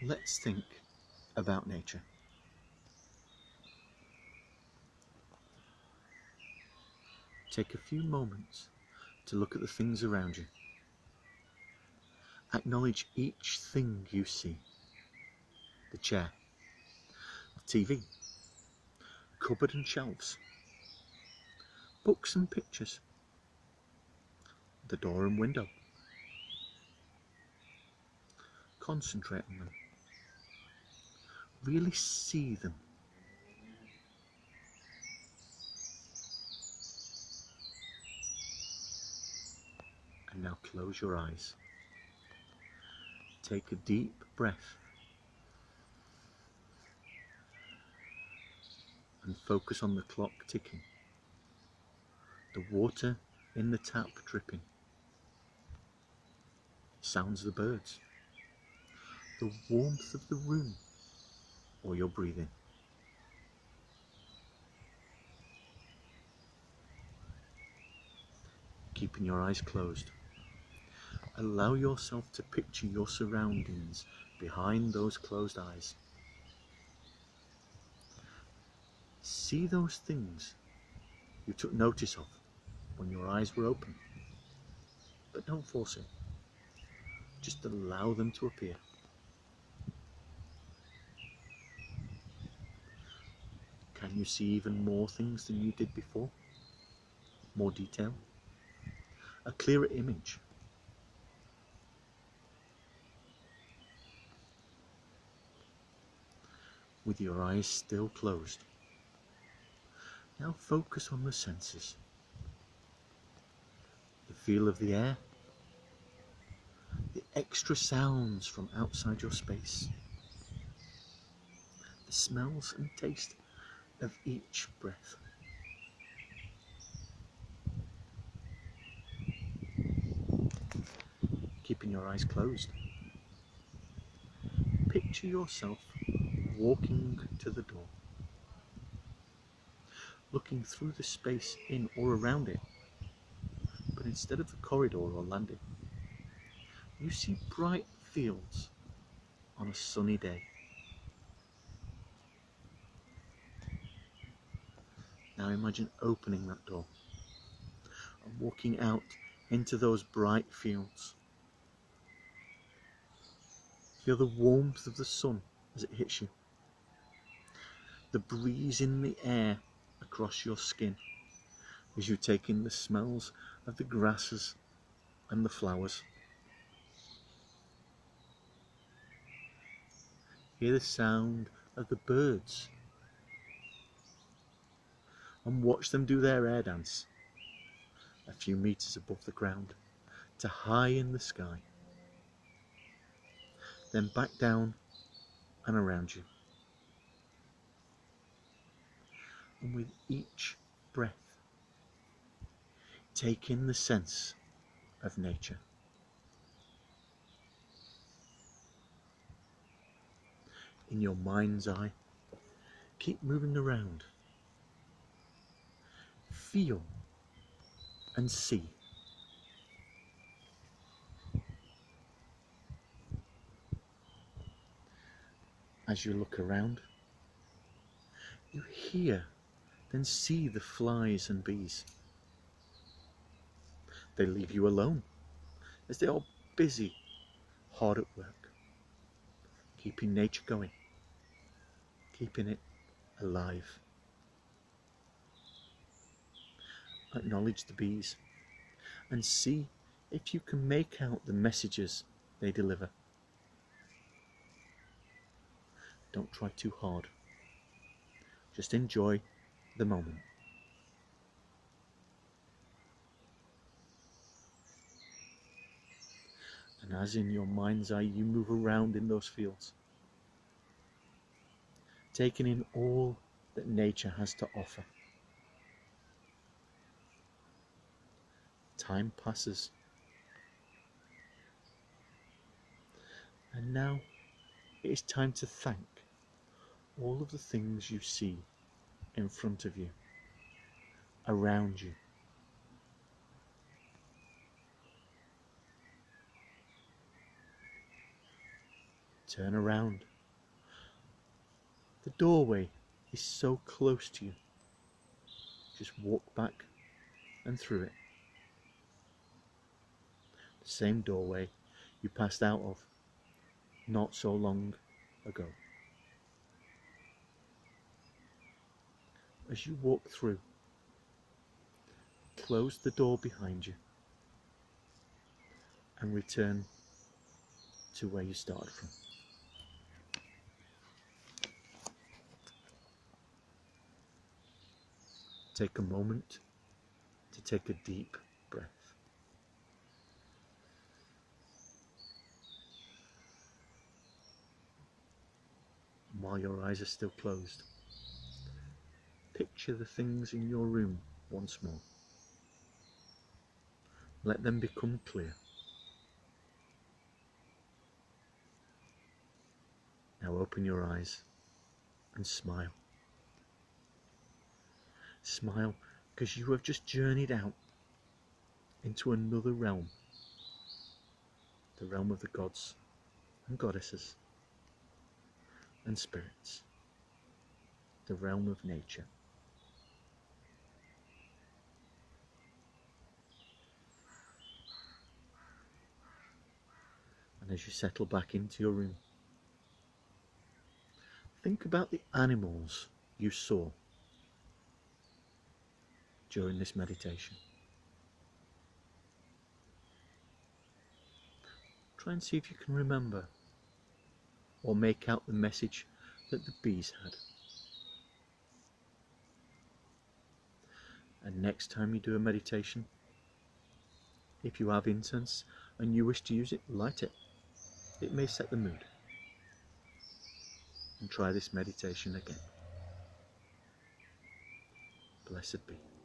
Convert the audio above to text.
Let's think about nature. Take a few moments to look at the things around you. Acknowledge each thing you see. The chair, the TV, cupboard and shelves, books and pictures, the door and window. Concentrate on them. Really see them. And now close your eyes. Take a deep breath and focus on the clock ticking, the water in the tap dripping, sounds of the birds, the warmth of the room or your breathing. Keeping your eyes closed, allow yourself to picture your surroundings behind those closed eyes. See those things you took notice of when your eyes were open, but don't force it. Just allow them to appear. Can you see even more things than you did before? More detail? A clearer image? With your eyes still closed, now focus on the senses. The feel of the air, the extra sounds from outside your space, the smells and taste of each breath. Keeping your eyes closed, picture yourself walking to the door, looking through the space in or around it, but instead of the corridor or landing, you see bright fields on a sunny day. Now imagine opening that door and walking out into those bright fields. Feel the warmth of the sun as it hits you, the breeze in the air across your skin as you take in the smells of the grasses and the flowers. Hear the sound of the birds and watch them do their air dance a few meters above the ground to high in the sky, then back down and around you. And with each breath, take in the sense of nature. In your mind's eye, keep moving around. Feel and see. As you look around, you hear, then see the flies and bees. They leave you alone as they are busy, hard at work, keeping nature going, keeping it alive. Acknowledge the bees and see if you can make out the messages they deliver. Don't try too hard. Just enjoy the moment. And as in your mind's eye you move around in those fields, taking in all that nature has to offer. Time passes. And now it is time to thank all of the things you see in front of you, around you. Turn around. The doorway is so close to you. Just walk back and through it. The same doorway you passed out of not so long ago. As you walk through, close the door behind you and return to where you started from. Take a moment to take a deep breath. While your eyes are still closed, picture the things in your room once more. Let them become clear. Now open your eyes and smile. Smile because you have just journeyed out into another realm, the realm of the gods and goddesses and spirits, the realm of nature. And as you settle back into your room, think about the animals you saw during this meditation. Try and see if you can remember or make out the message that the bees had. And next time you do a meditation, if you have incense and you wish to use it, light it. It may set the mood. And try this meditation again. Blessed be.